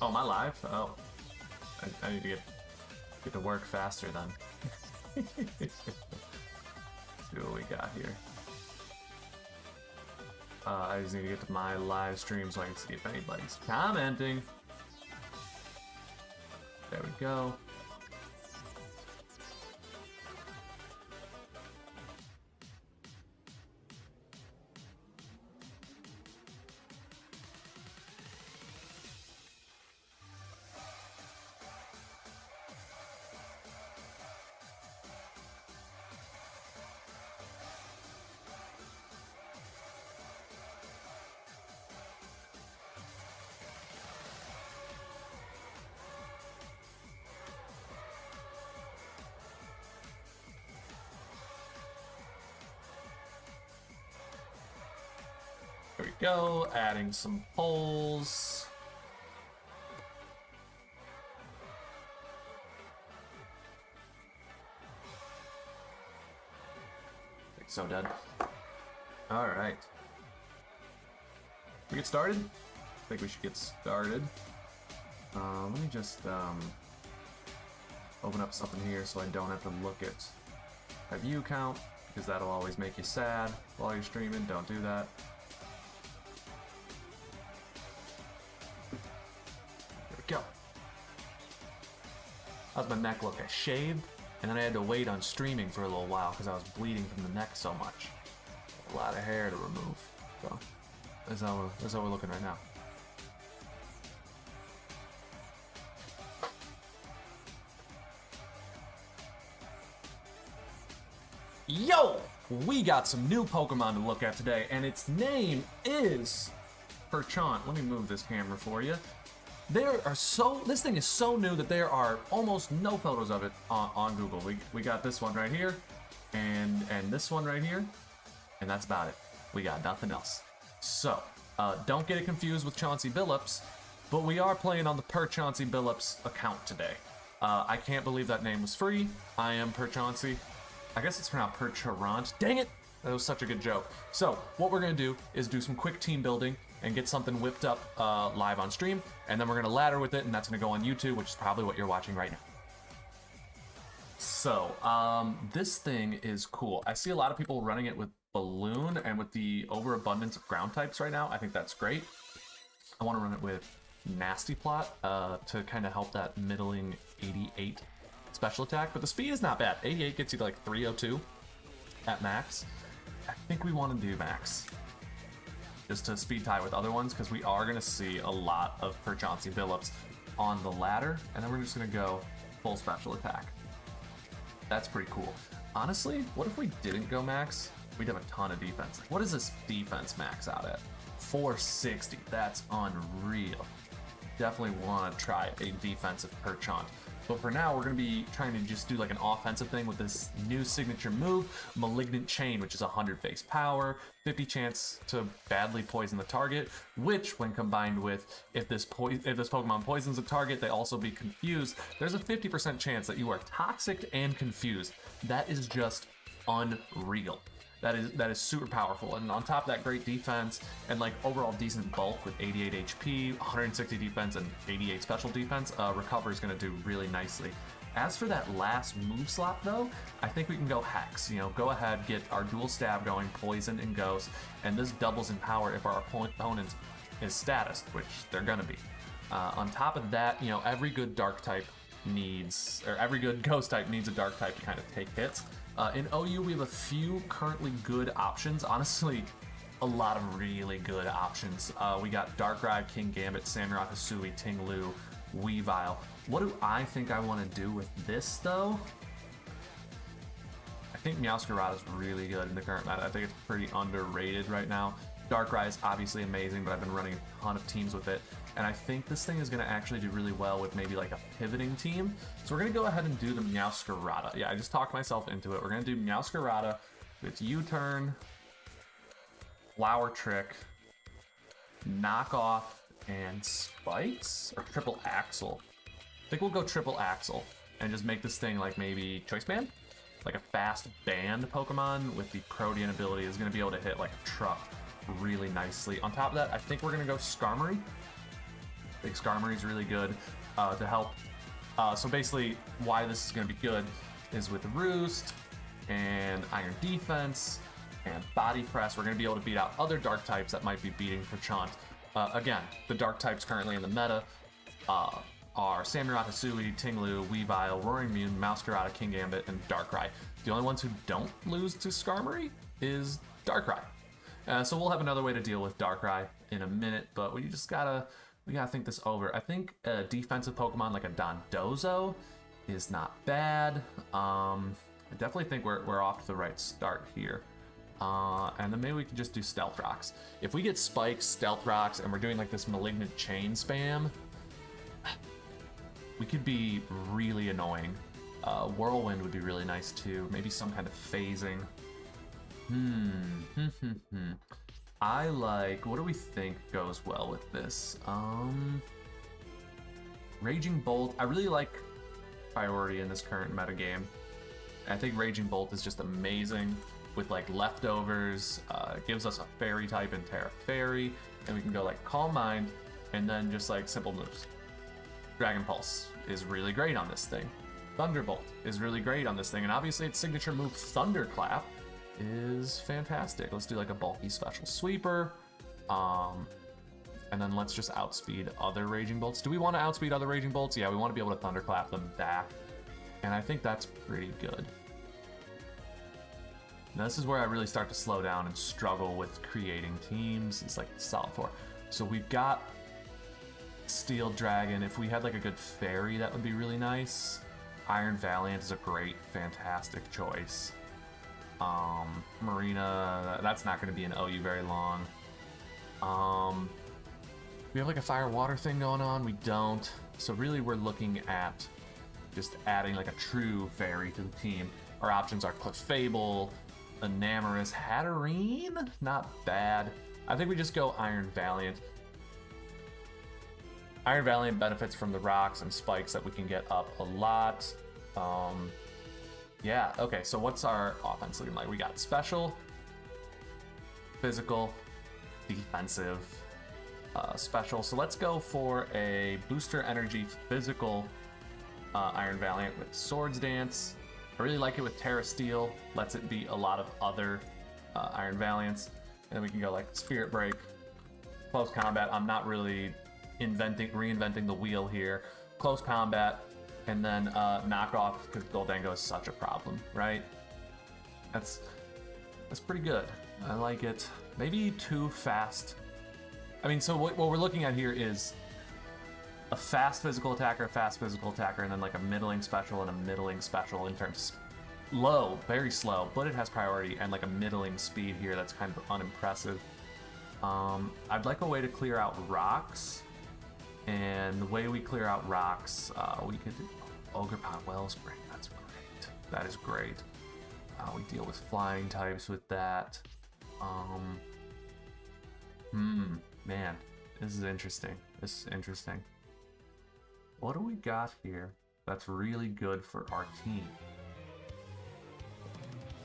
Oh, am I live? Oh, I need to get to work faster then. Let's see what we got here. I just need to get to my live stream so I can see if anybody's commenting. There we go. There we go, adding some polls. So dead. All right. We get started? I think we should get started. Let me just open up something here so I don't have to look at my view count, because that'll always make you sad while you're streaming. Don't do that. There we go. How's my neck look? I shaved, and then I had to wait on streaming for a little while because I was bleeding from the neck so much. A lot of hair to remove. So that's how we're looking right now. Yo! We got some new Pokemon to look at today, and its name is Perchaunt. Let me move this camera for you. This thing is so new that there are almost no photos of it on Google. We got this one right here, and this one right here, and that's about it. We got nothing else. So, don't get it confused with Chauncey Billups, but we are playing on the Perchauncey Billups account today. I can't believe that name was free. I am Perchauncey. I guess it's pronounced Perchaunt. Dang it! That was such a good joke. So, what we're going to do is do some quick team building and get something whipped up live on stream, and then we're going to ladder with it, and that's going to go on YouTube, which is probably what you're watching right now. So, this thing is cool. I see a lot of people running it with Balloon and with the overabundance of ground types right now. I think that's great. I want to run it with Nasty Plot to kind of help that middling 88 special attack, but the speed is not bad. 88 gets you to like 302 at max. I think we want to do max just to speed tie with other ones, because we are going to see a lot of Perchauncey Billups on the ladder, and then we're just going to go full special attack. That's pretty cool. Honestly, what if we didn't go max? We'd have a ton of defense. What is this defense max out at? 460. That's unreal. Definitely want to try a defensive Perchaunt. But for now, we're going to be trying to just do like an offensive thing with this new signature move, Malignant Chain, which is 100 base power, 50 chance to badly poison the target, which when combined with if this Pokemon poisons a target, they also be confused, there's a 50% chance that you are toxic and confused. That is just unreal. That is super powerful, and on top of that, great defense and like overall decent bulk with 88 HP, 160 defense, and 88 special defense. Recovery is going to do really nicely. As for that last move slot though, I think we can go Hex. You know, go ahead, get our dual stab going, Poison and Ghost, and this doubles in power if our opponent is status, which they're going to be. On top of that, you know, every good dark type needs, or every good ghost type needs a dark type to kind of take hits. In OU, we have a few currently good options. Honestly, a lot of really good options. We got Darkrai, King Gambit, Sandrock, Hisui, Ting-Lu, Weavile. What do I think I want to do with this, though? I think Meowscarada is really good in the current meta. I think it's pretty underrated right now. Darkrai is obviously amazing, but I've been running a ton of teams with it. And I think this thing is going to actually do really well with maybe like a pivoting team. So we're going to go ahead and do the Meowscarada. Yeah, I just talked myself into it. We're going to do Meowscarada with U-Turn, Flower Trick, Knockoff, and Spikes? Or Triple Axle? I think we'll go Triple Axle and just make this thing like maybe Choice Band? Like a fast band Pokemon with the Protean ability is going to be able to hit like a truck really nicely. On top of that, I think we're going to go Skarmory. think Skarmory is really good to help. So basically, why this is going to be good is with Roost and Iron Defense and Body Press, we're going to be able to beat out other Dark types that might be beating Perchaunt. Again, the Dark types currently in the meta are Samurott, Hisui, Tinglu, Weavile, Roaring Mew, Masquerade, Kingambit, and Darkrai. The only ones who don't lose to Skarmory is Darkrai. So we'll have another way to deal with Darkrai in a minute, but we gotta think this over. I think a defensive Pokemon like a Dondozo is not bad. I definitely think we're off to the right start here. And then maybe we can just do Stealth Rocks. If we get Spikes, Stealth Rocks, and we're doing like this Malignant Chain spam, we could be really annoying. Whirlwind would be really nice too. Maybe some kind of phasing. I like, what do we think goes well with this? Raging Bolt. I really like Priority in this current metagame. I think Raging Bolt is just amazing with like leftovers. It gives us a fairy type in Terra Fairy, and we can go like Calm Mind and then just like simple moves. Dragon Pulse is really great on this thing. Thunderbolt is really great on this thing, and obviously its signature move Thunderclap is fantastic. Let's do like a bulky special sweeper, and then let's just outspeed other Raging Bolts. Do we want to outspeed other Raging Bolts? Yeah, we want to be able to Thunderclap them back, and I think that's pretty good. Now this is where I really start to slow down and struggle with creating teams. It's like solid 4. So we've got Steel Dragon. If we had like a good fairy, that would be really nice. Iron Valiant is a great, fantastic choice. Marina, that's not going to be an OU very long. We have like a fire water thing going on. We don't. So really we're looking at just adding like a true fairy to the team. Our options are Clefable, Enamorous, Hatterene, not bad. I think we just go Iron Valiant. Iron Valiant benefits from the rocks and spikes that we can get up a lot. Yeah, okay, so what's our offense looking like? We got special, physical, defensive, special. So let's go for a booster energy physical Iron Valiant with Swords Dance. I really like it with Terra Steel. Lets it beat a lot of other Iron Valiants. And then we can go like Spirit Break, Close Combat. I'm not really reinventing the wheel here. Close Combat, and then knock off, because Goldengo is such a problem, right? That's pretty good. I like it. Maybe too fast. I mean, so what we're looking at here is a fast physical attacker, and then like a middling special and a middling special in terms low, very slow, but it has priority, and like a middling speed here that's kind of unimpressive. I'd like a way to clear out rocks. And the way we clear out rocks, we could do Ogerpon Wellspring. That's great. That is great. We deal with flying types with that. Man, this is interesting. What do we got here that's really good for our team?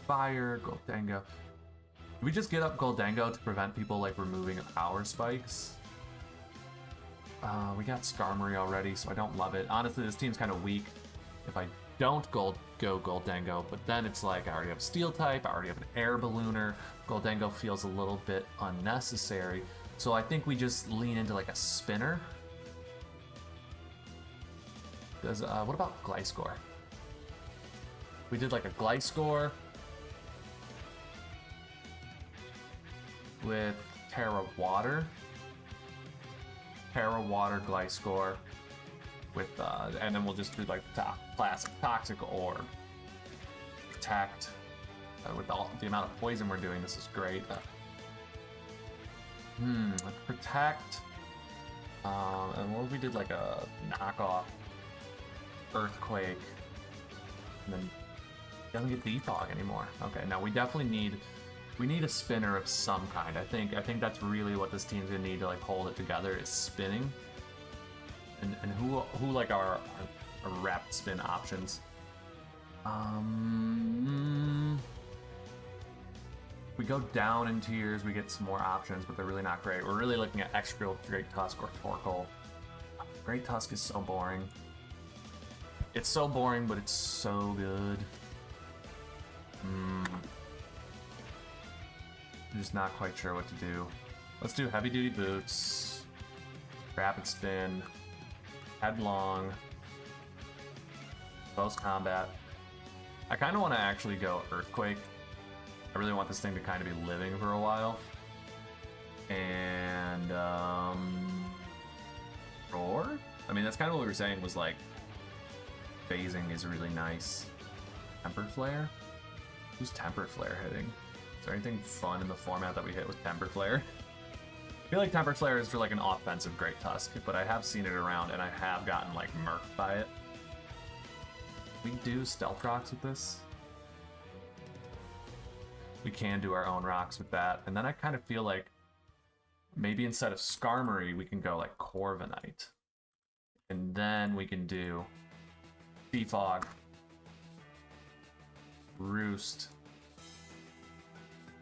Fire, Goldengo. Do we just get up Goldengo to prevent people like removing our spikes? We got Skarmory already, so I don't love it. Honestly, this team's kind of weak if I don't go Goldengo, but then it's like I already have Steel type, I already have an Air Ballooner. Goldengo feels a little bit unnecessary, so I think we just lean into like a Spinner. What about Gliscor? We did like a Gliscor with Terra Water. Terra Water Gliscor with, and then we'll just do like classic Toxic Orb. Protect. With the amount of poison we're doing, this is great. Protect. And what if we did like a knockoff Earthquake, and then it doesn't get Defog anymore. Okay, now we definitely need a spinner of some kind. I think that's really what this team's gonna need to like hold it together, is spinning. And who like our wrapped spin options? We go down in tiers, we get some more options, but they're really not great. We're really looking at Excadrill, Great Tusk, or Torkoal. Great Tusk is so boring. It's so boring, but it's so good. I'm just not quite sure what to do. Let's do Heavy Duty Boots, Rapid Spin, Headlong, Close Combat. I kind of want to actually go Earthquake. I really want this thing to kind of be living for a while. And, Roar? I mean, that's kind of what we were saying, was like, phasing is really nice. Tempered Flare? Who's Tempered Flare hitting? Is there anything fun in the format that we hit with Tempered Flare? I feel like Tempered Flare is for like an offensive Great Tusk, but I have seen it around and I have gotten like murked by it. We do Stealth Rocks with this. We can do our own rocks with that. And then I kind of feel like maybe instead of Skarmory, we can go like Corviknight. And then we can do Defog, Roost,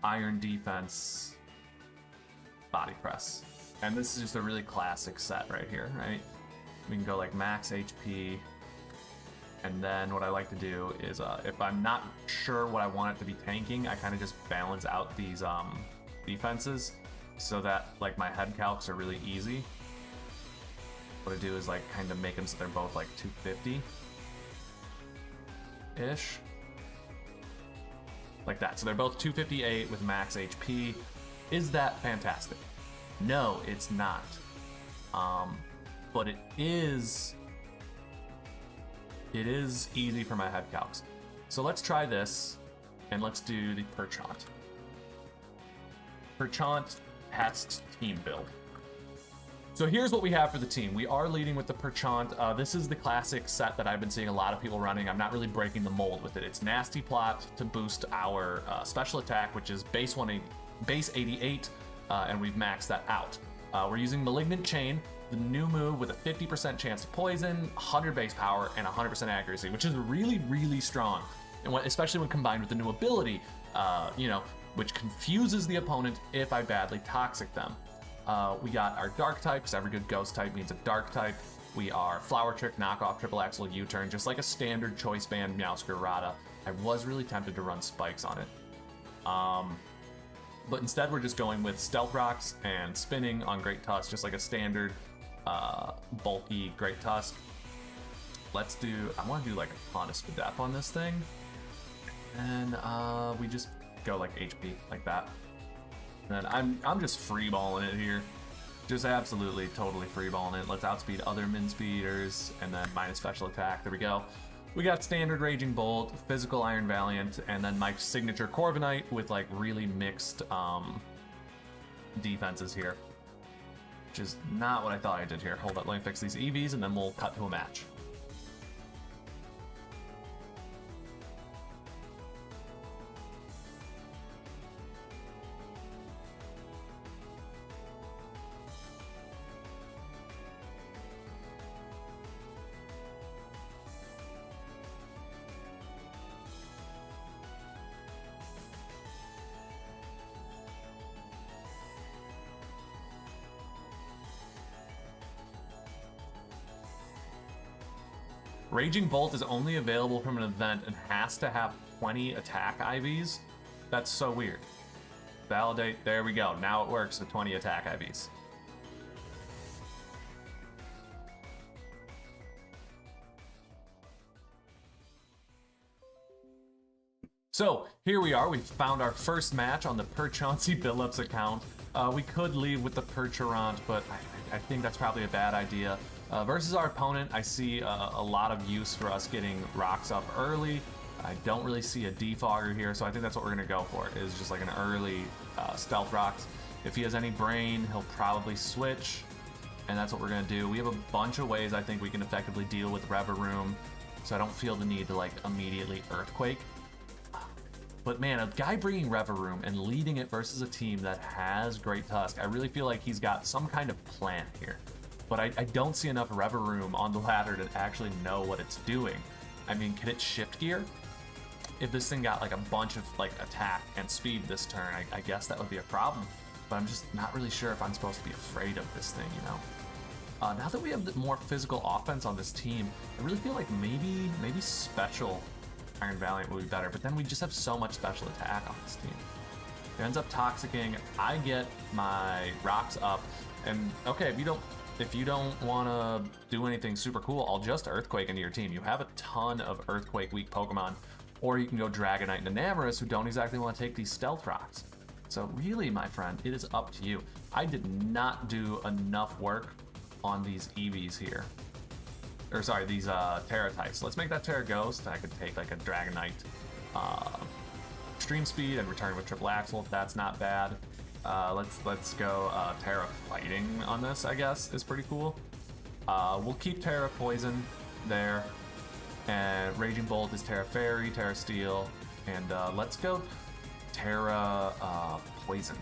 Iron Defense, Body Press. And this is just a really classic set right here, right? We can go like max HP. And then what I like to do is, if I'm not sure what I want it to be tanking, I kind of just balance out these defenses so that like my head calcs are really easy. What I do is like kind of make them so they're both like 250-ish. Like that. So they're both 258 with max HP. Is that fantastic? No, it's not. But it is easy for my head calcs. So let's try this, and let's do the Perchaunt. Perchaunt Pest team build. So here's what we have for the team. We are leading with the Perchaunt. This is the classic set that I've been seeing a lot of people running. I'm not really breaking the mold with it. It's Nasty Plot to boost our special attack, which is base 88, and we've maxed that out. We're using Malignant Chain, the new move with a 50% chance to poison, 100 base power, and 100% accuracy, which is really, really strong. And especially when combined with the new ability, which confuses the opponent if I badly toxic them. We got our Dark type, because every good Ghost type means a Dark type. We are Flower Trick, Knockoff, Triple Axle, U-Turn, just like a standard Choice Band Meowscar Rada. I was really tempted to run Spikes on it. But instead we're just going with Stealth Rocks and Spinning on Great Tusk, just like a standard bulky Great Tusk. I want to do like a Honest Spadef on this thing. And we just go like HP, like that. And I'm just freeballing it here. Just absolutely, totally freeballing it. Let's outspeed other min speeders, and then minus special attack. There we go. We got standard Raging Bolt, physical Iron Valiant, and then my signature Corviknight with like really mixed defenses here. Which is not what I thought I did here. Hold up, let me fix these EVs, and then we'll cut to a match. Raging Bolt is only available from an event and has to have 20 attack IVs. That's so weird. Validate, there we go. Now it works with 20 attack IVs. So here we are, we found our first match on the Perchaunt Billups account. We could leave with the Perchaunt, but I think that's probably a bad idea. Versus our opponent, I see a lot of use for us getting rocks up early. I don't really see a defogger here, so I think that's what we're gonna go for, is just like an early stealth rocks. If he has any brain, he'll probably switch, and that's what we're gonna do. We have a bunch of ways I think we can effectively deal with Reverum, so I don't feel the need to like immediately Earthquake. But man, a guy bringing Reverum and leading it versus a team that has Great Tusk, I really feel like he's got some kind of plan here. But I don't see enough Reverum on the ladder to actually know what it's doing. I mean, can it shift gear? If this thing got like a bunch of like attack and speed this turn, I guess that would be a problem. But I'm just not really sure if I'm supposed to be afraid of this thing, you know? Now that we have the more physical offense on this team, I really feel like maybe special Iron Valiant would be better, but then we just have so much special attack on this team. It ends up toxicking. I get my rocks up, and okay, if you don't want to do anything super cool, I'll just Earthquake into your team. You have a ton of Earthquake weak Pokemon, or you can go Dragonite and Enamorus, who don't exactly want to take these Stealth Rocks. So really, my friend, it is up to you. I did not do enough work on these EVs here. Or sorry, these Terra types. Let's make that Terra Ghost. I could take like a Dragonite Extreme Speed and return with Triple Axle. That's not bad. Let's go Terra Fighting on this, I guess, is pretty cool. We'll keep Terra Poison there. And Raging Bolt is Terra Fairy, Terra Steel. And let's go Terra Poison.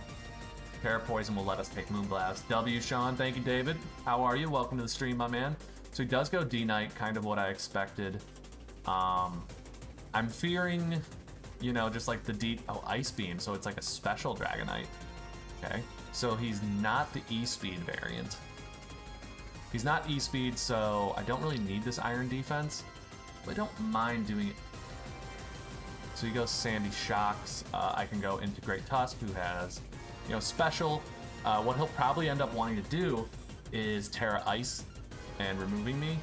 Terra Poison will let us take Moonblast. W, Sean, thank you, David. How are you? Welcome to the stream, my man. So he does go D-Knight, kind of what I expected. I'm fearing, you know, just like the Ice Beam, so it's like a special Dragonite. Okay, so he's not the E-Speed variant. He's not E-Speed, so I don't really need this Iron Defense, but I don't mind doing it. So he goes Sandy Shocks. I can go into Great Tusk, who has, you know, special. What he'll probably end up wanting to do is Terra Ice and removing me.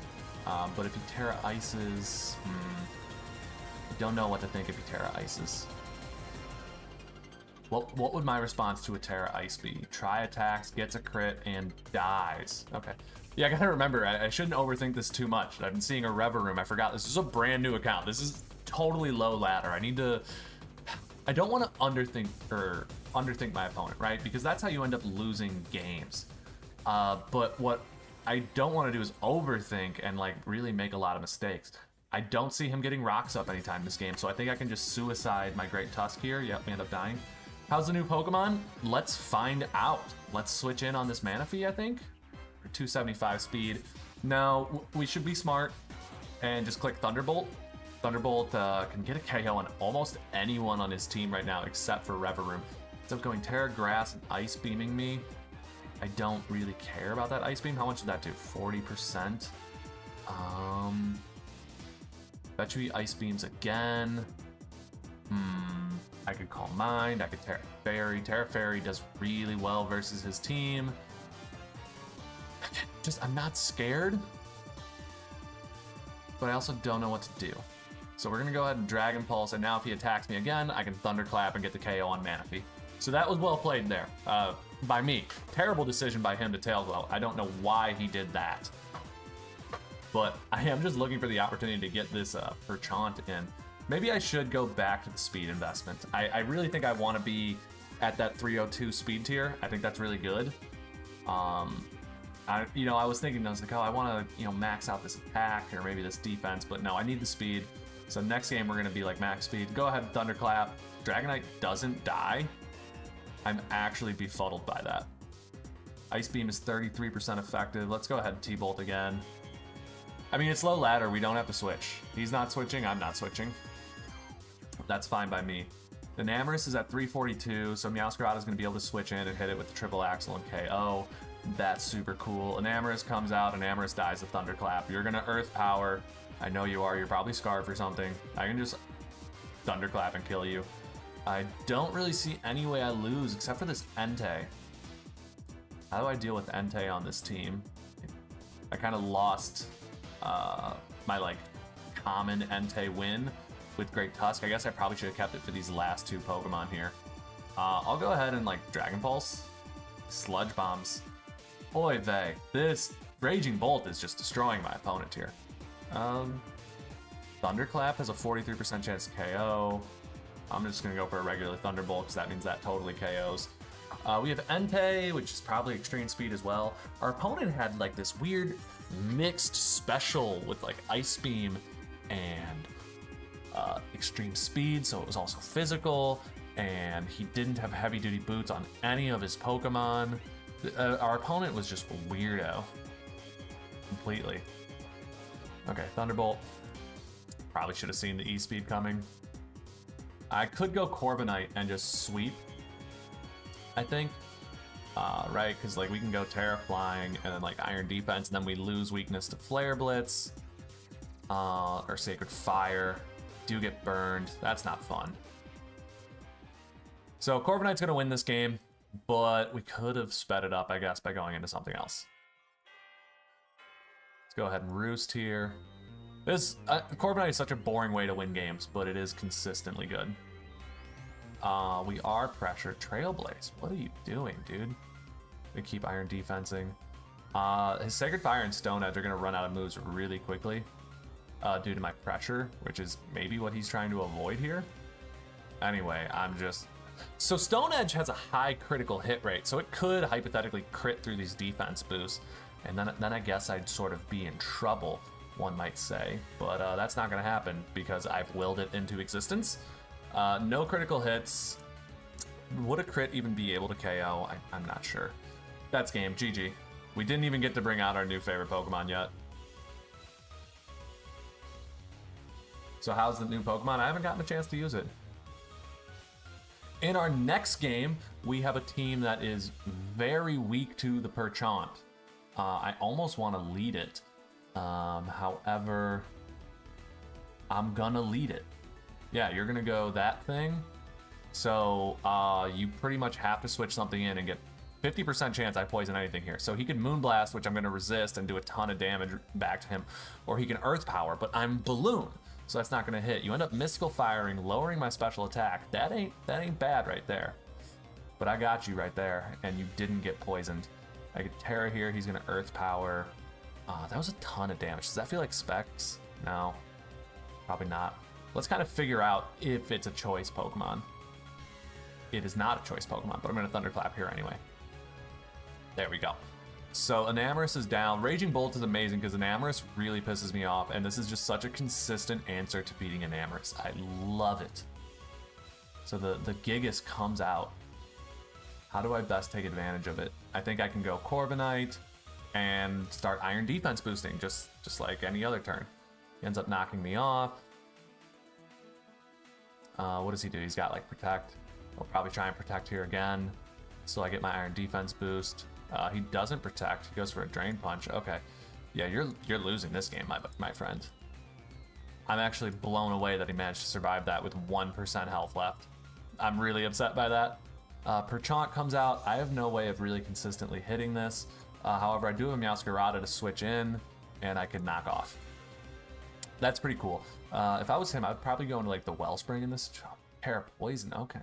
But if he Terra Ices, I don't know what to think if he Terra Ices. What would my response to a Terra Ice be? Try attacks, gets a crit, and dies. Okay. Yeah, I gotta remember, I shouldn't overthink this too much. I've been seeing a Rever Room. I forgot this is a brand new account. This is totally low ladder. I don't want to underthink my opponent, right? Because that's how you end up losing games. But what I don't want to do is overthink and like really make a lot of mistakes. I don't see him getting rocks up anytime this game, so I think I can just suicide my Great Tusk here. Yep, we end up dying. How's the new Pokemon? Let's find out. Let's switch in on this Manaphy, I think. For 275 speed. Now, we should be smart and just click Thunderbolt. Thunderbolt can get a KO on almost anyone on his team right now except for Rever Room. Instead of going Terra Grass and Ice Beaming me, I don't really care about that Ice Beam. How much did that do? 40%. Bet you he Ice Beams again. I could Calm Mind. I could Terra Fairy. Terra Fairy does really well versus his team. I'm not scared, but I also don't know what to do. So we're gonna go ahead and Dragon Pulse, and now if he attacks me again, I can Thunderclap and get the KO on Manaphy. So that was well played there, by me. Terrible decision by him to Tail Glow. I don't know why he did that. But I am just looking for the opportunity to get this Perchaunt in. Maybe I should go back to the speed investment. I really think I want to be at that 302 speed tier. I think that's really good. I was thinking, I was like, oh, I want to, max out this attack or maybe this defense, but no, I need the speed. So next game we're going to be like max speed. Go ahead and Thunderclap. Dragonite doesn't die. I'm actually befuddled by that. Ice Beam is 33% effective. Let's go ahead and T-Bolt again. I mean, it's low ladder. We don't have to switch. He's not switching. I'm not switching. That's fine by me. The Enamorus is at 342, so Meowscarada is going to be able to switch in and hit it with the Triple Axle and KO. That's super cool. Enamorus comes out. Enamorus dies to Thunderclap. You're going to Earth Power. I know you are. You're probably Scarf or something. I can just Thunderclap and kill you. I don't really see any way I lose except for this Entei. How do I deal with Entei on this team? I kind of lost my common Entei win with Great Tusk. I guess I probably should have kept it for these last two Pokemon here. I'll go ahead and Dragon Pulse. Sludge Bombs. Oy vey. This Raging Bolt is just destroying my opponent here. Thunderclap has a 43% chance to KO. I'm just going to go for a regular Thunderbolt because that means that totally KOs. We have Entei, which is probably extreme speed as well. Our opponent had this weird mixed special with Ice Beam and extreme speed, so it was also physical, and he didn't have heavy duty boots on any of his Pokemon. Our opponent was just a weirdo. Completely. Okay, Thunderbolt. Probably should have seen the E-Speed coming. I could go Corviknight and just sweep, I think. right? Because like we can go Terra Flying and then like Iron Defense, and then we lose weakness to Flare Blitz or Sacred Fire. Do get burned. That's not fun. So Corviknight's gonna win this game, but we could have sped it up, I guess, by going into something else. Let's go ahead and Roost here. This Corviknight is such a boring way to win games, but it is consistently good. We are Pressure Trailblaze. What are you doing, dude? We keep Iron Defensing. His Sacred Fire and Stone Edge are going to run out of moves really quickly due to my pressure, which is maybe what he's trying to avoid here. Anyway, I'm just... So Stone Edge has a high critical hit rate, so it could hypothetically crit through these defense boosts, and then I guess I'd sort of be in trouble, one might say. But that's not going to happen because I've willed it into existence. No critical hits. Would a crit even be able to KO? I'm not sure. That's game. GG. We didn't even get to bring out our new favorite Pokemon yet. So how's the new Pokemon? I haven't gotten a chance to use it. In our next game, we have a team that is very weak to the Perchaunt. I almost want to lead it. However, I'm gonna lead it. Yeah, you're gonna go that thing. So you pretty much have to switch something in and get 50% chance I poison anything here. So he can Moonblast, which I'm gonna resist and do a ton of damage back to him, or he can Earth Power, but I'm Balloon, so that's not gonna hit. You end up Mystical Firing, lowering my special attack. That ain't bad right there. But I got you right there, and you didn't get poisoned. I get Terra here. He's gonna Earth Power. That was a ton of damage. Does that feel like Specs? No, probably not. Let's kind of figure out if it's a choice Pokemon. It is not a choice Pokemon, but I'm going to Thunderclap here anyway. There we go. So Enamorus is down. Raging Bolt is amazing because Enamorus really pisses me off, and this is just such a consistent answer to beating Enamorus. I love it. So the Gigas comes out. How do I best take advantage of it? I think I can go Corviknight and start Iron Defense boosting, just like any other turn. He ends up knocking me off. What does he do? He's got like Protect. I'll probably try and Protect here again, so I get my Iron Defense boost. He doesn't Protect. He goes for a Drain Punch. Okay, yeah, you're losing this game, my friend. I'm actually blown away that he managed to survive that with 1% health left. I'm really upset by that. Perchaunt comes out. I have no way of really consistently hitting this. However, I do have a Meowscarada to switch in, and I could knock off. That's pretty cool. If I was him, I'd probably go into like the Wellspring in this. Poison. Okay.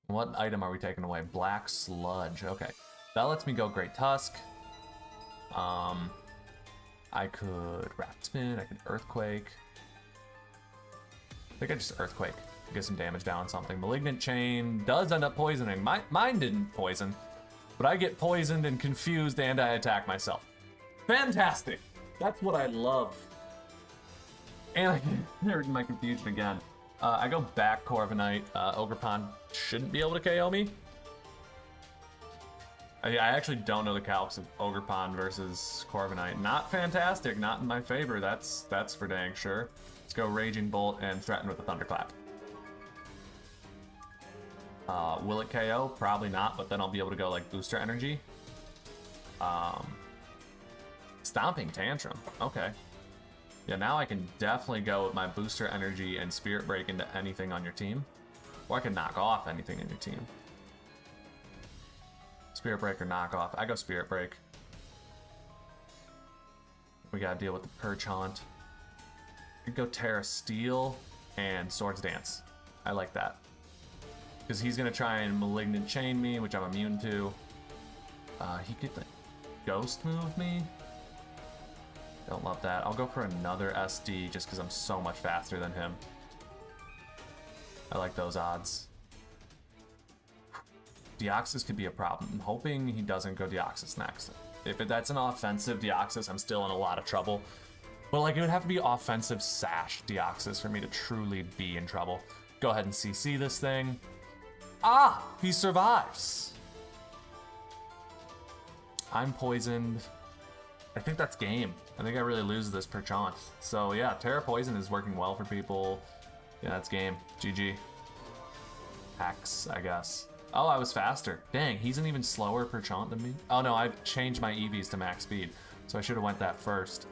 What item are we taking away? Black Sludge. Okay. That lets me go Great Tusk. I could Rapid Spin. I could Earthquake. I think I just Earthquake. Get some damage down on something. Malignant Chain does end up poisoning. Mine didn't poison, but I get poisoned and confused and I attack myself. Fantastic. That's what I love. And I can hear my confusion again. I go back Corviknight. Ogerpon shouldn't be able to KO me. I actually don't know the calcs of Ogerpon versus Corviknight. Not fantastic, not in my favor. That's for dang sure. Let's go Raging Bolt and threaten with a Thunderclap. Will it KO? Probably not, but then I'll be able to go like Booster Energy. Stomping Tantrum. Okay. Yeah, now I can definitely go with my Booster Energy and Spirit Break into anything on your team. Or I can knock off anything in your team. Spirit Break or knock off. I go Spirit Break. We gotta deal with the Perchaunt. I could go Terra Steel and Swords Dance. I like that. Because he's gonna try and Malignant Chain me, which I'm immune to. He could like Ghost Move me. Don't love that. I'll go for another SD just because I'm so much faster than him. I like those odds. Deoxys could be a problem. I'm hoping he doesn't go Deoxys next. If that's an offensive Deoxys, I'm still in a lot of trouble. But like it would have to be offensive Sash Deoxys for me to truly be in trouble. Go ahead and CC this thing. Ah! He survives! I'm poisoned. I think that's game. I think I really lose this Perchaunt. So yeah, Terra Poison is working well for people. Yeah, that's game. GG. Hacks, I guess. Oh, I was faster. Dang, he's an even slower Perchaunt than me. Oh no, I've changed my EVs to max speed, so I should have went that first.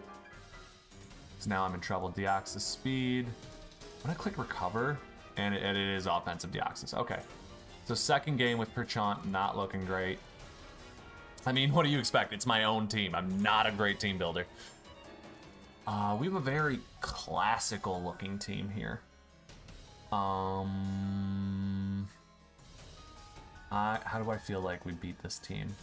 So now I'm in trouble. Deoxys speed. I'm gonna click recover, and it is offensive Deoxys. Okay. So second game with Perchaunt, not looking great. I mean, what do you expect? It's my own team. I'm not a great team builder. We have a very classical looking team here. How do I feel like we beat this team?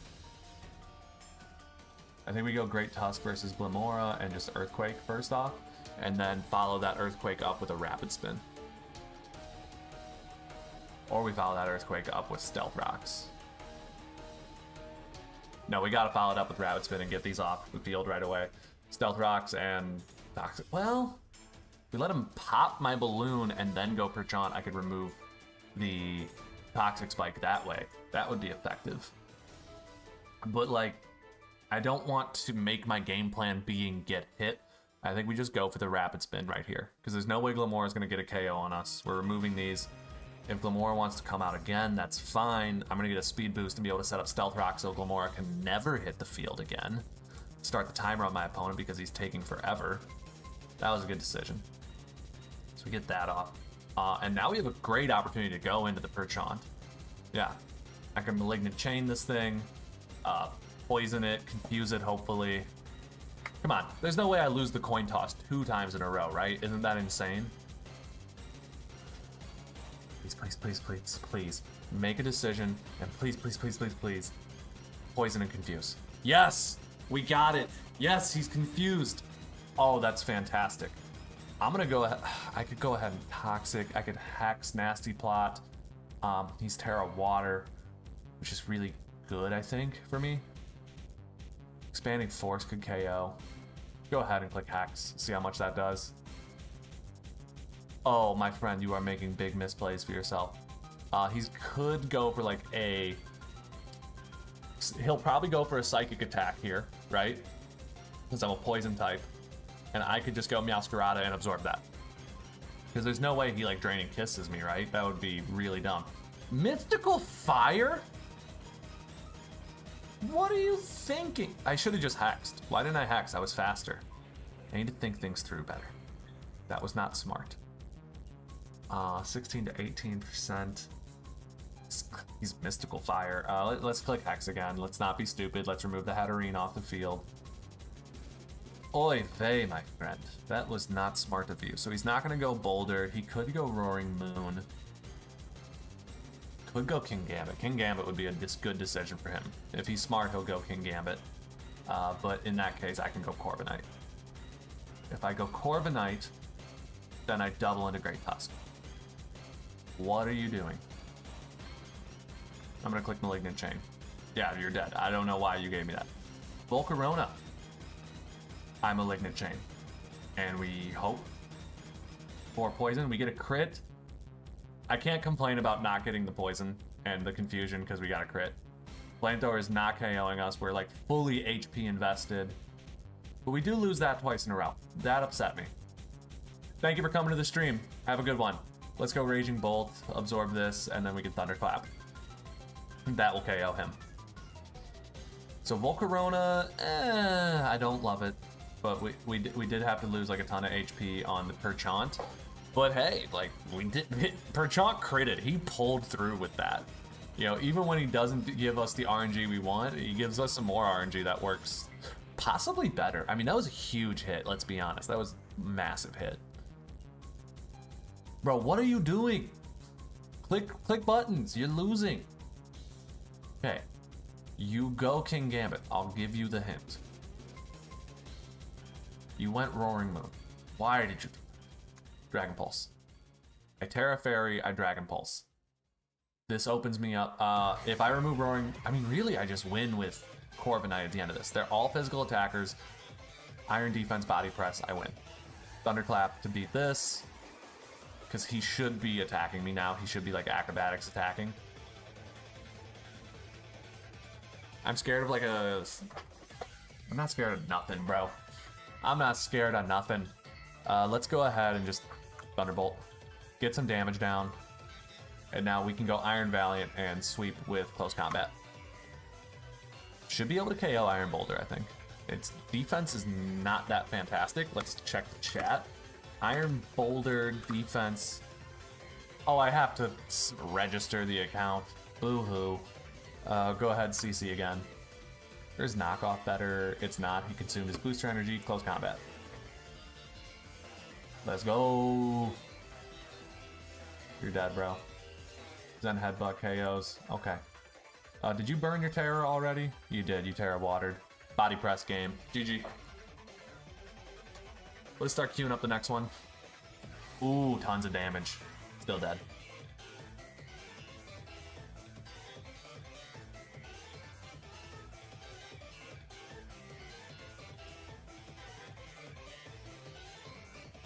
I think we go Great Tusk versus Glamora and just Earthquake first off, and then follow that Earthquake up with a Rapid Spin. Or we follow that Earthquake up with Stealth Rocks. No, we gotta follow it up with Rapid Spin and get these off the field right away. Stealth Rocks and Toxic. Well, if we let him pop my balloon and then go Perchaunt, I could remove the Toxic Spike that way. That would be effective. But, like, I don't want to make my game plan being get hit. I think we just go for the Rapid Spin right here. Because there's no way Glamora is going to get a KO on us. We're removing these. If Glamora wants to come out again, that's fine. I'm going to get a speed boost and be able to set up Stealth Rock so Glamora can never hit the field again. Start the timer on my opponent because he's taking forever. That was a good decision. So we get that off. And now we have a great opportunity to go into the Perchaunt. Yeah. I can Malignant Chain this thing. Poison it, confuse it, hopefully. Come on. There's no way I lose the coin toss 2 times in a row, right? Isn't that insane? Please, please, please, please. Make a decision, and please, please, please, please, please. Poison and confuse. Yes! We got it! Yes, he's confused! Oh, that's fantastic. I'm gonna go ahead. I could go ahead and Toxic. I could Hex Nasty Plot. He's Terra Water, which is really good, I think, for me. Expanding Force could KO. Go ahead and click Hex. See how much that does. Oh, my friend, you are making big misplays for yourself. He could go for like a... He'll probably go for a Psychic attack here, right? Since I'm a Poison type. And I could just go Meowscarada and absorb that. Because there's no way he like Draining Kisses me, right? That would be really dumb. Mystical Fire? What are you thinking? I should have just hexed. Why didn't I hex? I was faster. I need to think things through better. That was not smart. 16 to 18%. He's Mystical Fire. Let's click Hex again. Let's not be stupid. Let's remove the Hatterene off the field. Oy vey, my friend. That was not smart of you. So he's not going to go Boulder. He could go Roaring Moon. Could go King Gambit. King Gambit would be a good decision for him. If he's smart, he'll go King Gambit. But in that case, I can go Corviknight. If I go Corviknight, then I double into Great Tusk. What are you doing? I'm going to click Malignant Chain. Yeah, you're dead. I don't know why you gave me that. Volcarona. I Malignant Chain. And we hope for poison. We get a crit. I can't complain about not getting the poison and the confusion because we got a crit. Flamethrower is not KOing us. We're like fully HP invested. But we do lose that twice in a row. That upset me. Thank you for coming to the stream. Have a good one. Let's go Raging Bolt, absorb this, and then we can Thunderclap. That will KO him. So Volcarona, I don't love it. But we did have to lose like a ton of HP on the Perchaunt. But hey, like, Perchaunt critted. He pulled through with that. You know, even when he doesn't give us the RNG we want, he gives us some more RNG that works possibly better. I mean, that was a huge hit, let's be honest. That was a massive hit. Bro, what are you doing? Click buttons. You're losing. Okay. You go King Gambit. I'll give you the hint. You went Roaring Moon. Why did you do Dragon Pulse? I Terra Fairy, I Dragon Pulse. This opens me up. If I remove Roaring... I mean, really, I just win with Corviknight at the end of this. They're all physical attackers. Iron Defense, Body Press, I win. Thunderclap to beat this. Because he should be attacking me now. He should be, like, Acrobatics attacking. I'm scared of, like, a... I'm not scared of nothing, bro. I'm not scared of nothing. Let's go ahead and just Thunderbolt. Get some damage down. And now we can go Iron Valiant and sweep with close combat. Should be able to KO Iron Boulder, I think. Its defense is not that fantastic. Let's check the chat. Iron Boulder defense. Oh, I have to register the account. Boo-hoo. Go ahead, CC again. There's knockoff better. It's not. He consumed his booster energy. Close combat. Let's go. You're dead, bro. Zen Headbutt KOs. Okay. Did you burn your Terra already? You did. You Terra watered. Body press game. GG. Let's start queuing up the next one. Ooh, tons of damage. Still dead.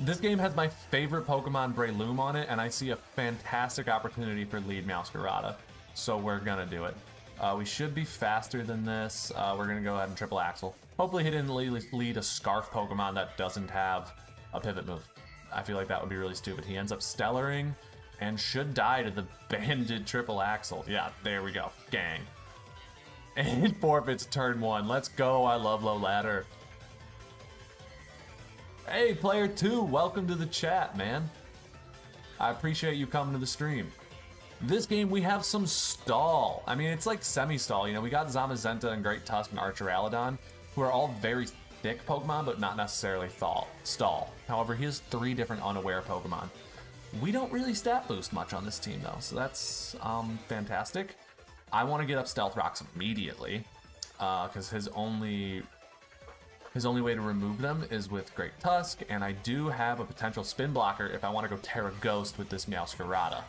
This game has my favorite Pokemon, Breloom, on it, and I see a fantastic opportunity for lead Meowscarada. So we're gonna do it. We should be faster than this. We're gonna go ahead and triple Axle. Hopefully he didn't lead a Scarf Pokemon that doesn't have a pivot move. I feel like that would be really stupid. He ends up Stellaring and should die to the banded triple Axle. Yeah, there we go. Gang. And forfeits turn 1. Let's go. I love low ladder. Hey, player 2, welcome to the chat, man. I appreciate you coming to the stream. This game, we have some stall. I mean, it's like semi-stall. You know, we got Zamazenta and Great Tusk and Archeralodon, who are all very thick Pokemon, but not necessarily stall. However, he has 3 different unaware Pokemon. We don't really stat boost much on this team, though, so that's fantastic. I want to get up Stealth Rocks immediately, because his only way to remove them is with Great Tusk, and I do have a potential spin blocker if I want to go Terra Ghost with this Meowscarada.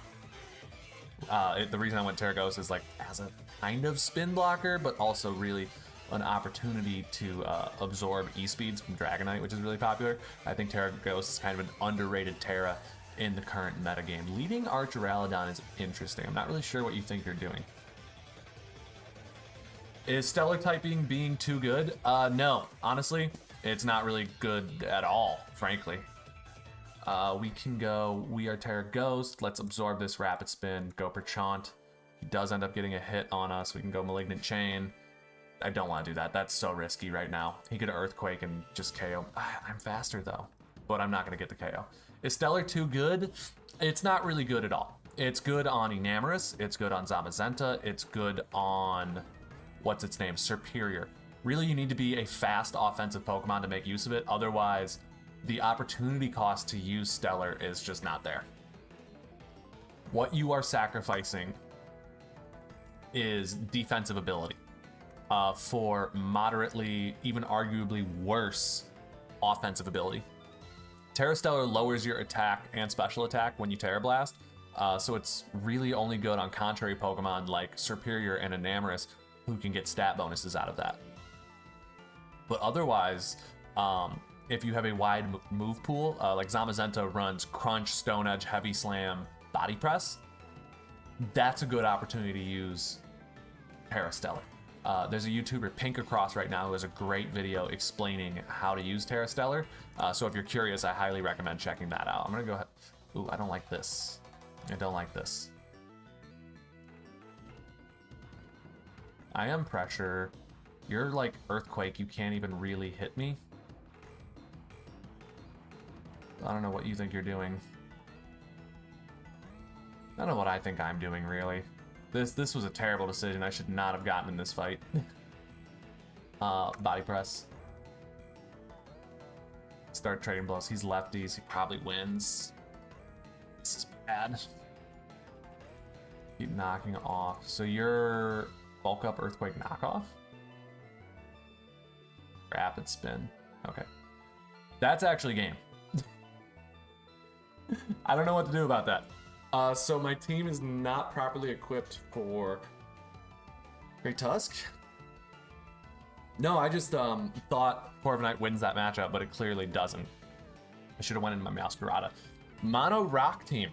The reason I went Terra Ghost is like as a kind of spin blocker, but also really an opportunity to absorb E-Speeds from Dragonite, which is really popular. I think Terra Ghost is kind of an underrated Terra in the current metagame. Leading Archeralodon is interesting. I'm not really sure what you think you're doing. Is Stellar typing being too good? No. Honestly, it's not really good at all, frankly. We are Terra Ghost. Let's absorb this Rapid Spin, go Perchaunt. He does end up getting a hit on us. We can go Malignant Chain. I don't want to do that. That's so risky right now. He could Earthquake and just KO. I'm faster though, but I'm not going to get the KO. Is Stellar too good? It's not really good at all. It's good on Enamorous. It's good on Zamazenta. It's good on... what's its name? Superior. Really, you need to be a fast offensive Pokemon to make use of it. Otherwise, the opportunity cost to use Stellar is just not there. What you are sacrificing is defensive ability for moderately, even arguably worse offensive ability. Terra Stellar lowers your attack and special attack when you Terra Blast, so it's really only good on contrary Pokemon like Superior and Enamorous, who can get stat bonuses out of that. But otherwise, if you have a wide move pool, like Zamazenta runs Crunch, Stone Edge, Heavy Slam, Body Press, that's a good opportunity to use Terra Stellar. There's a YouTuber, Pink Across, right now who has a great video explaining how to use Terra Stellar. So if you're curious, I highly recommend checking that out. I'm gonna go ahead. Ooh, I don't like this. I don't like this. I am Pressure. You're like Earthquake. You can't even really hit me. I don't know what you think you're doing. I don't know what I think I'm doing, really. This was a terrible decision. I should not have gotten in this fight. Body Press. Start trading blows. He's lefties. He probably wins. This is bad. Keep knocking off. So you're Bulk Up, Earthquake, Knockoff? Rapid Spin. Okay. That's actually game. I don't know what to do about that. So my team is not properly equipped for Great Tusk. No, I just thought Corviknight wins that matchup, but it clearly doesn't. I should have went into my Meowscarada. Mono Rock team.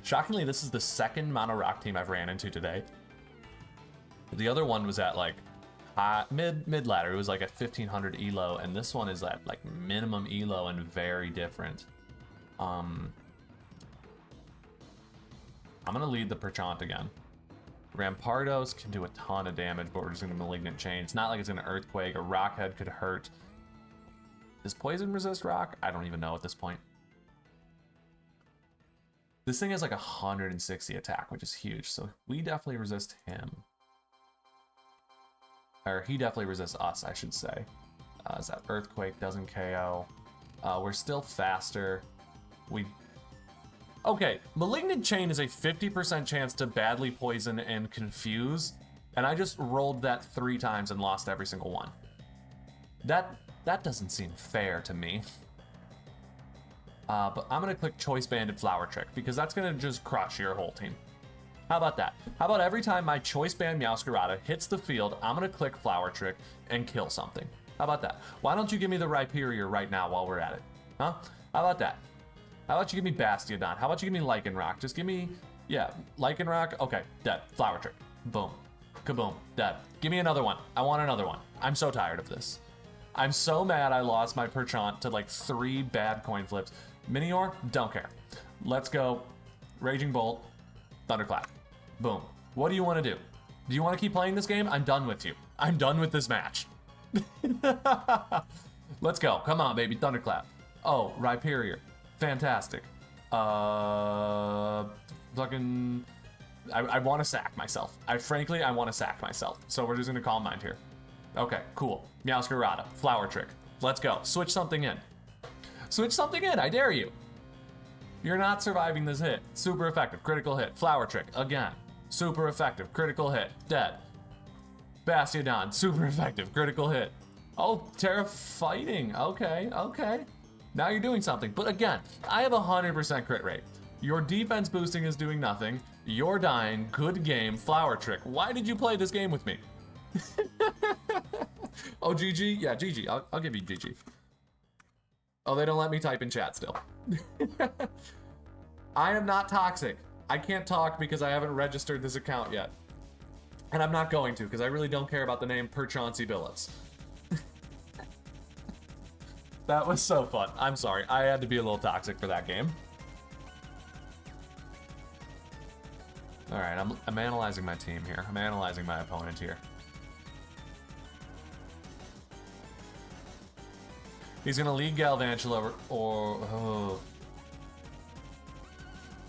Shockingly, this is the second Mono Rock team I've ran into today. The other one was at like mid ladder. It was like at 1500 elo, and this one is at like minimum elo and very different. I'm gonna lead the Perchaunt again. Rampardos can do a ton of damage, but we're just gonna Malignant Chain. It's not like it's gonna Earthquake. A Rockhead could hurt. Does Poison resist Rock? I don't even know at this point. This thing has like 160 attack, which is huge, so we definitely resist him. Or he definitely resists us, I should say. Is that Earthquake doesn't KO. We're still faster. Okay, Malignant Chain is a 50% chance to badly poison and confuse, and I just rolled that 3 times and lost every single one. That doesn't seem fair to me. But I'm gonna click Choice Banded Flower Trick, because that's gonna just crush your whole team. How about that? How about every time my Choice Band Meowscarada hits the field, I'm gonna click Flower Trick and kill something. How about that? Why don't you give me the Rhyperior right now while we're at it? Huh? How about that? How about you give me Bastiodon? How about you give me Lycanroc? Just give me, yeah, Lycanroc. Okay, dead. Flower Trick. Boom. Kaboom. Dead. Give me another one. I want another one. I'm so tired of this. I'm so mad I lost my Perchaunt to like 3 bad coin flips. Minior, don't care. Let's go. Raging Bolt, Thunderclap. Boom. What do you want to do? Do you want to keep playing this game? I'm done with you. I'm done with this match. Let's go. Come on, baby. Thunderclap. Oh, Rhyperior. Fantastic. Fucking... I want to sack myself. Frankly, I want to sack myself. So we're just going to Calm Mind here. Okay, cool. Meowscarada. Flower Trick. Let's go. Switch something in. Switch something in. I dare you. You're not surviving this hit. Super effective. Critical hit. Flower Trick. Again. Super effective. Critical hit. Dead. Bastiodon. Super effective. Critical hit. Oh, Terra Fighting. Okay, okay. Now you're doing something. But again, I have 100% crit rate. Your defense boosting is doing nothing. You're dying. Good game. Flower Trick. Why did you play this game with me? Oh, GG? Yeah, GG. I'll give you GG. Oh, they don't let me type in chat still. I am not toxic. I can't talk because I haven't registered this account yet. And I'm not going to because I really don't care about the name Perchauncey Billets. That was so fun. I'm sorry. I had to be a little toxic for that game. All right, I'm analyzing my team here. I'm analyzing my opponent here. He's gonna lead Galvantula or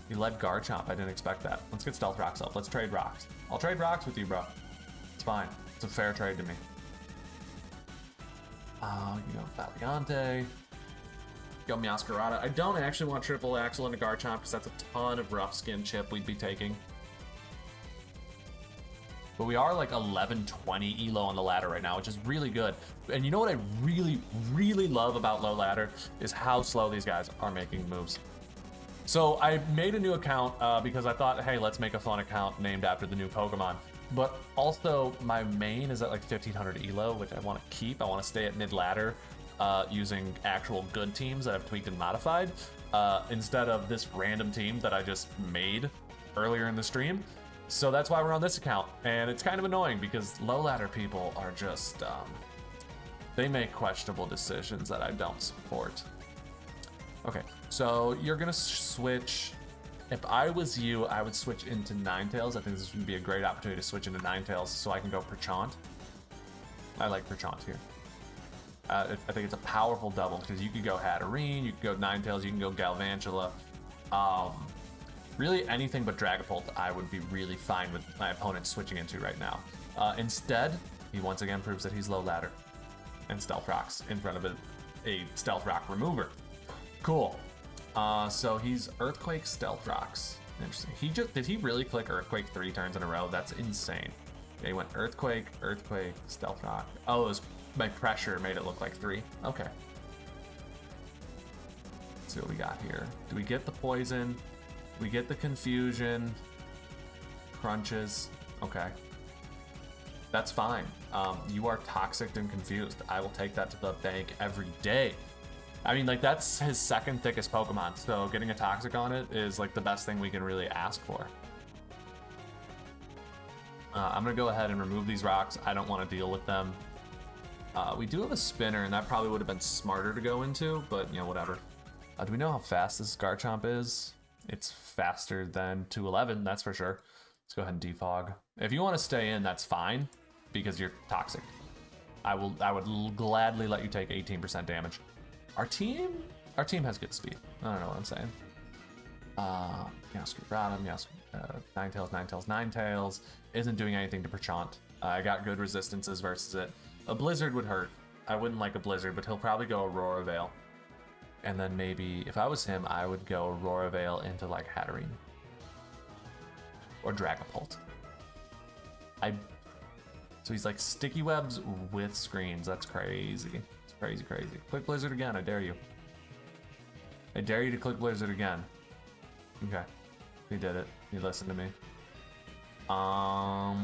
he led Garchomp. I didn't expect that. Let's get Stealth Rocks up. Let's trade rocks. I'll trade rocks with you, bro. It's fine. It's a fair trade to me. You know, Valiante. Go Meowscarada. I don't actually want Triple Axle into Garchomp because that's a ton of rough skin chip we'd be taking. But we are like 11-20 elo on the ladder right now, which is really good. And you know what I really, really love about low ladder is how slow these guys are making moves. So I made a new account because I thought, hey, let's make a fun account named after the new Pokemon. But also my main is at like 1500 elo, which I want to keep. I want to stay at mid ladder using actual good teams that I've tweaked and modified instead of this random team that I just made earlier in the stream. So that's why we're on this account, and it's kind of annoying because low ladder people are just, they make questionable decisions that I don't support. Okay, so you're gonna switch. If I was you, I would switch into Ninetales. I think this would be a great opportunity to switch into Ninetales so I can go Perchaunt. I like Perchaunt here. I think it's a powerful double because you could go Hatterene, you could go Ninetales, you can go Galvantula. Really anything but Dragapult I would be really fine with my opponent switching into right now. Instead, he once again proves that he's low ladder and Stealth Rocks in front of a Stealth Rock remover. Cool. So he's Earthquake, Stealth Rocks. Interesting. Did he really click Earthquake 3 turns in a row? That's insane. Okay, he went Earthquake, Earthquake, Stealth Rock. Oh, it was my pressure made it look like 3. Okay. Let's see what we got here. Do we get the poison? We get the confusion, crunches. Okay, that's fine. You are toxic and confused. I will take that to the bank every day. I mean, like, that's his second thickest Pokemon, so getting a toxic on it is like the best thing we can really ask for. I'm gonna go ahead and remove these rocks. I don't want to deal with them. We do have a spinner, and that probably would have been smarter to go into, but you know, whatever. Do we know how fast this Garchomp is? It's faster than 211, that's for sure. Let's go ahead and defog. If you want to stay in, that's fine, because you're toxic. I would gladly let you take 18% damage. Our team has good speed. I don't know what I'm saying. Yasuke Radam, Ninetales isn't doing anything to Perchaunt. I got good resistances versus it. A Blizzard would hurt. I wouldn't like a Blizzard, but he'll probably go Aurora Veil. And then maybe, if I was him, I would go Aurora Veil into like Hatterene. Or Dragapult. So he's like sticky webs with screens. That's crazy. It's crazy, crazy. Click Blizzard again, I dare you. I dare you to click Blizzard again. Okay. He did it. He listened to me. I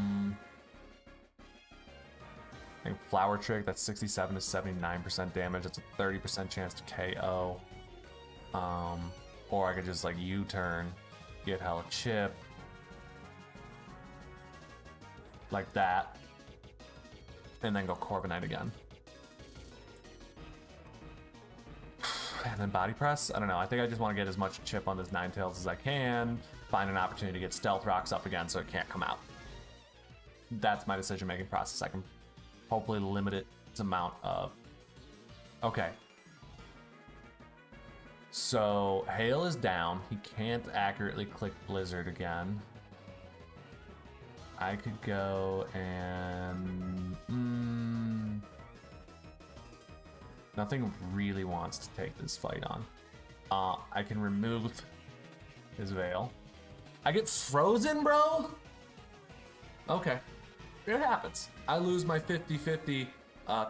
think Flower Trick, that's 67 to 79% damage. That's a 30% chance to KO. Or I could just like U-turn, get hella chip. Like that. And then go Corviknight again. And then Body Press? I don't know. I think I just want to get as much chip on this Ninetales as I can. Find an opportunity to get Stealth Rocks up again so it can't come out. That's my decision-making process. I can hopefully limit its amount of... Okay. So, Hail is down. He can't accurately click Blizzard again. I could go and... Nothing really wants to take this fight on. I can remove his Veil. I get frozen, bro? Okay. It happens. I lose my 50-50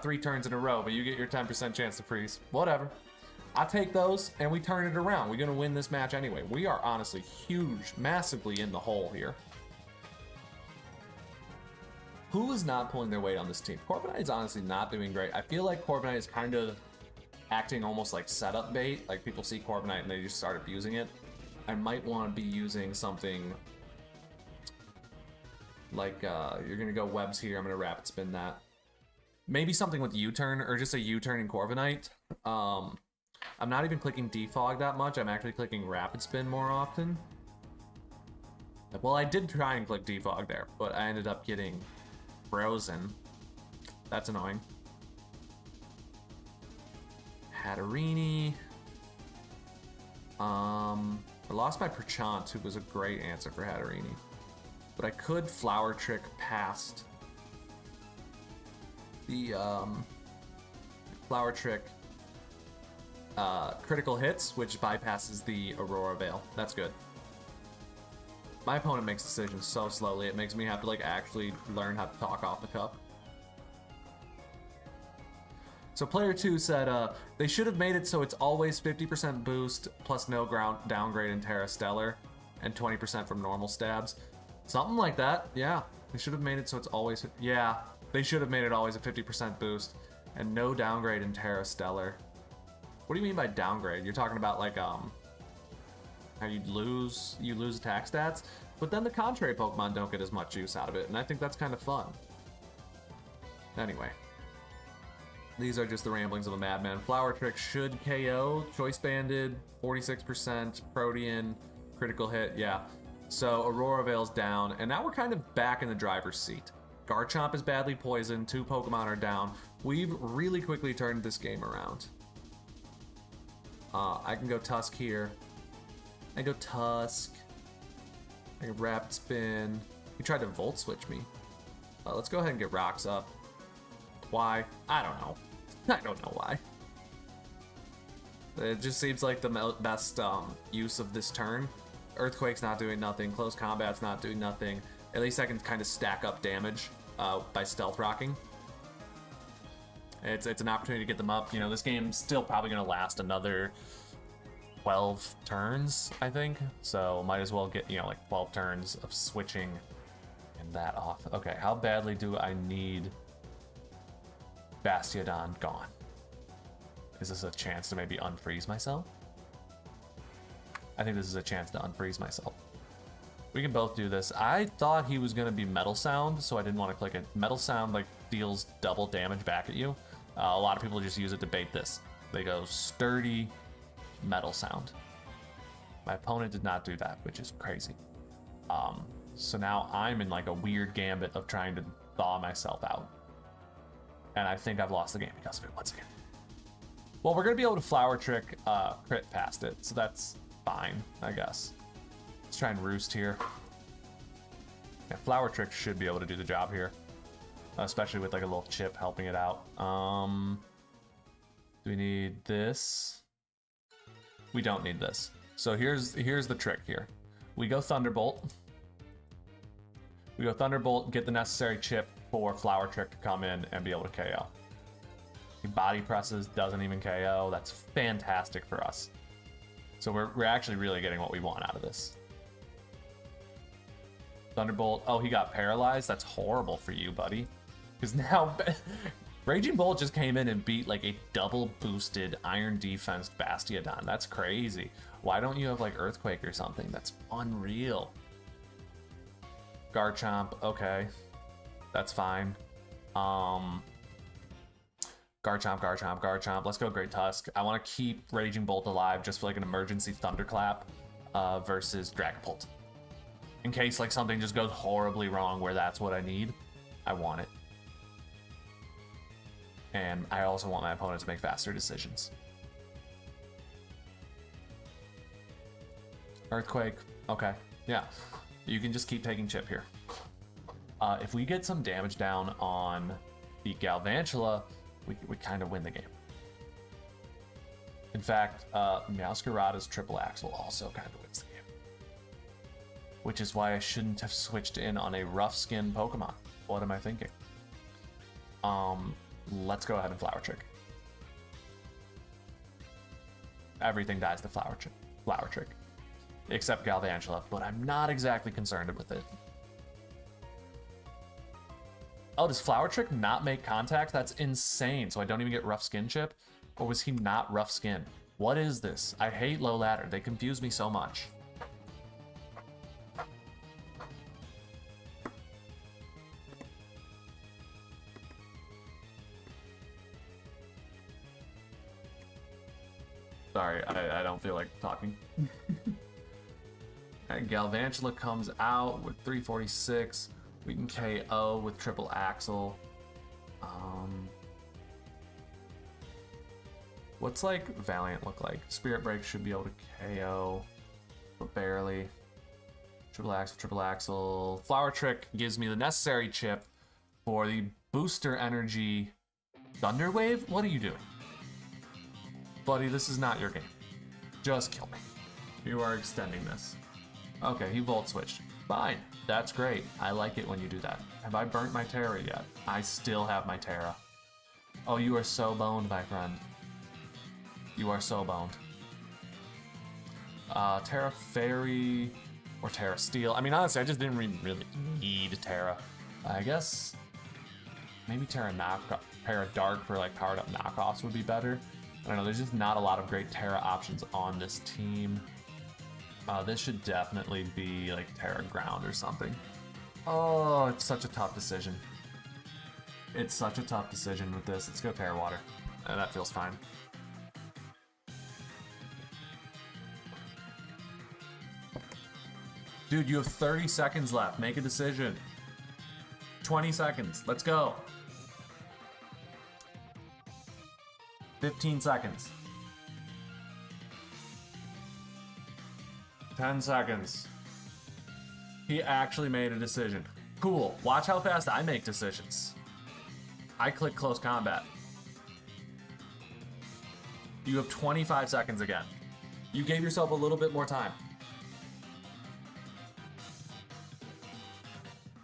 3 turns in a row, but you get your 10% chance to freeze. Whatever. I take those, and we turn it around. We're going to win this match anyway. We are honestly huge, massively in the hole here. Who is not pulling their weight on this team? Corviknight is honestly not doing great. I feel like Corviknight is kind of acting almost like setup bait. Like people see Corviknight and they just start abusing it. I might want to be using something like, you're going to go webs here. I'm going to rapid spin that. Maybe something with U-turn or just a U-turn in Corviknight. I'm not even clicking defog that much. I'm actually clicking rapid spin more often. Well, I did try and click defog there, but I ended up getting frozen. That's annoying. Hatterene. I lost my Perchaunt, who was a great answer for Hatterene. But I could Flower Trick past the Flower Trick critical hits, which bypasses the Aurora Veil. That's good. My opponent makes decisions so slowly, it makes me have to like actually learn how to talk off the cuff. So player 2 said they should have made it so it's always 50% boost plus no ground downgrade in Terra Stellar and 20% from normal stabs. Something like that, yeah. They should have made it so it's always, yeah. They should have made it always a 50% boost and no downgrade in Terra Stellar. What do you mean by downgrade? You're talking about like how you lose attack stats, but then the contrary Pokemon don't get as much use out of it, and I think that's kind of fun. Anyway, these are just the ramblings of a madman. Flower Trick should KO, Choice Banded, 46%, Protean, critical hit, yeah. So Aurora Veil's down, and now we're kind of back in the driver's seat. Garchomp is badly poisoned, 2 Pokemon are down. We've really quickly turned this game around. I can go Tusk here. I go Tusk. I can Rapid Spin. He tried to Volt Switch me. Let's go ahead and get Rocks up. Why? I don't know. I don't know why. It just seems like the best use of this turn. Earthquake's not doing nothing. Close Combat's not doing nothing. At least I can kind of stack up damage by Stealth Rocking. It's an opportunity to get them up. You know, this game's still probably going to last another 12 turns, I think. So might as well get, you know, like 12 turns of switching and that off. Okay, how badly do I need Bastiodon gone? Is this a chance to maybe unfreeze myself? I think this is a chance to unfreeze myself. We can both do this. I thought he was going to be Metal Sound, so I didn't want to click it. Metal Sound like deals double damage back at you. A lot of people just use it to bait this. They go Sturdy, Metal Sound. My opponent did not do that, which is crazy. So now I'm in like a weird gambit of trying to thaw myself out. And I think I've lost the game because of it once again. Well, we're going to be able to Flower Trick crit past it, so that's fine, I guess. Let's try and Roost here. Yeah, Flower Trick should be able to do the job here. Especially with like a little chip helping it out. Do we need this? We don't need this. So here's the trick here. We go Thunderbolt. We go Thunderbolt, get the necessary chip for Flower Trick to come in and be able to KO. He body presses, doesn't even KO. That's fantastic for us. So we're actually really getting what we want out of this. Thunderbolt. Oh, he got paralyzed. That's horrible for you, buddy. Because now Raging Bolt just came in and beat like a double boosted Iron Defense Bastiodon. That's crazy. Why don't you have like Earthquake or something? That's unreal. Garchomp. Okay. That's fine. Garchomp. Let's go Great Tusk. I want to keep Raging Bolt alive just for like an emergency Thunderclap versus Dragapult. In case like something just goes horribly wrong where that's what I need, I want it. And I also want my opponent to make faster decisions. Earthquake, okay, yeah. You can just keep taking chip here. If we get some damage down on the Galvantula, we kind of win the game. In fact, Meowscarada's Triple Axle also kind of wins the game. Which is why I shouldn't have switched in on a rough skin Pokemon. What am I thinking? Let's go ahead and Flower Trick. Everything dies to Flower Trick. Except Galvantula, but I'm not exactly concerned with it. Oh, does Flower Trick not make contact? That's insane. So I don't even get rough skin chip? Or was he not rough skin? What is this? I hate low ladder. They confuse me so much. Sorry, I don't feel like talking. And Galvantula comes out with 346. We can KO with Triple Axle. What's like Valiant look like? Spirit Break should be able to KO, but barely. Triple Axle. Flower Trick gives me the necessary chip for the booster energy. Thunder Wave? What are you doing? Buddy, this is not your game. Just kill me. You are extending this. Okay, he Volt Switched. Fine. That's great. I like it when you do that. Have I burnt my Terra yet? I still have my Terra. Oh, you are so boned, my friend. You are so boned. Terra Fairy or Terra Steel. I mean, honestly, I just didn't really need Terra. I guess maybe Terra Dark for like powered up knockoffs would be better. I don't know, there's just not a lot of great Terra options on this team. This should definitely be like Terra Ground or something. Oh, it's such a tough decision. It's such a tough decision with this. Let's go Terra Water. That feels fine. Dude, you have 30 seconds left. Make a decision. 20 seconds. Let's go. 15 seconds. 10 seconds. He actually made a decision. Cool. Watch how fast I make decisions. I click close combat. You have 25 seconds again. You gave yourself a little bit more time.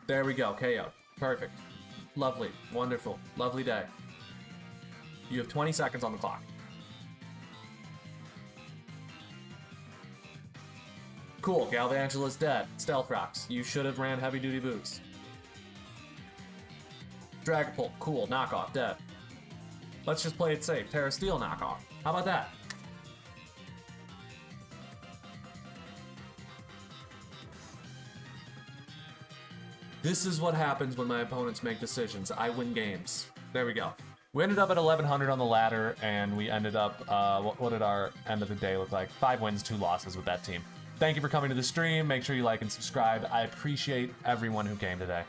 There we go. KO. Perfect. Lovely. Wonderful. Lovely day. You have 20 seconds on the clock. Cool, Galvantula's dead. Stealth Rocks. You should have ran Heavy Duty Boots. Dragapult. Cool, knockoff, dead. Let's just play it safe. Terra Steel knockoff. How about that? This is what happens when my opponents make decisions. I win games. There we go. We ended up at 1100 on the ladder, and we ended up, what did our end of the day look like? 5 wins, 2 losses with that team. Thank you for coming to the stream. Make sure you like and subscribe. I appreciate everyone who came today.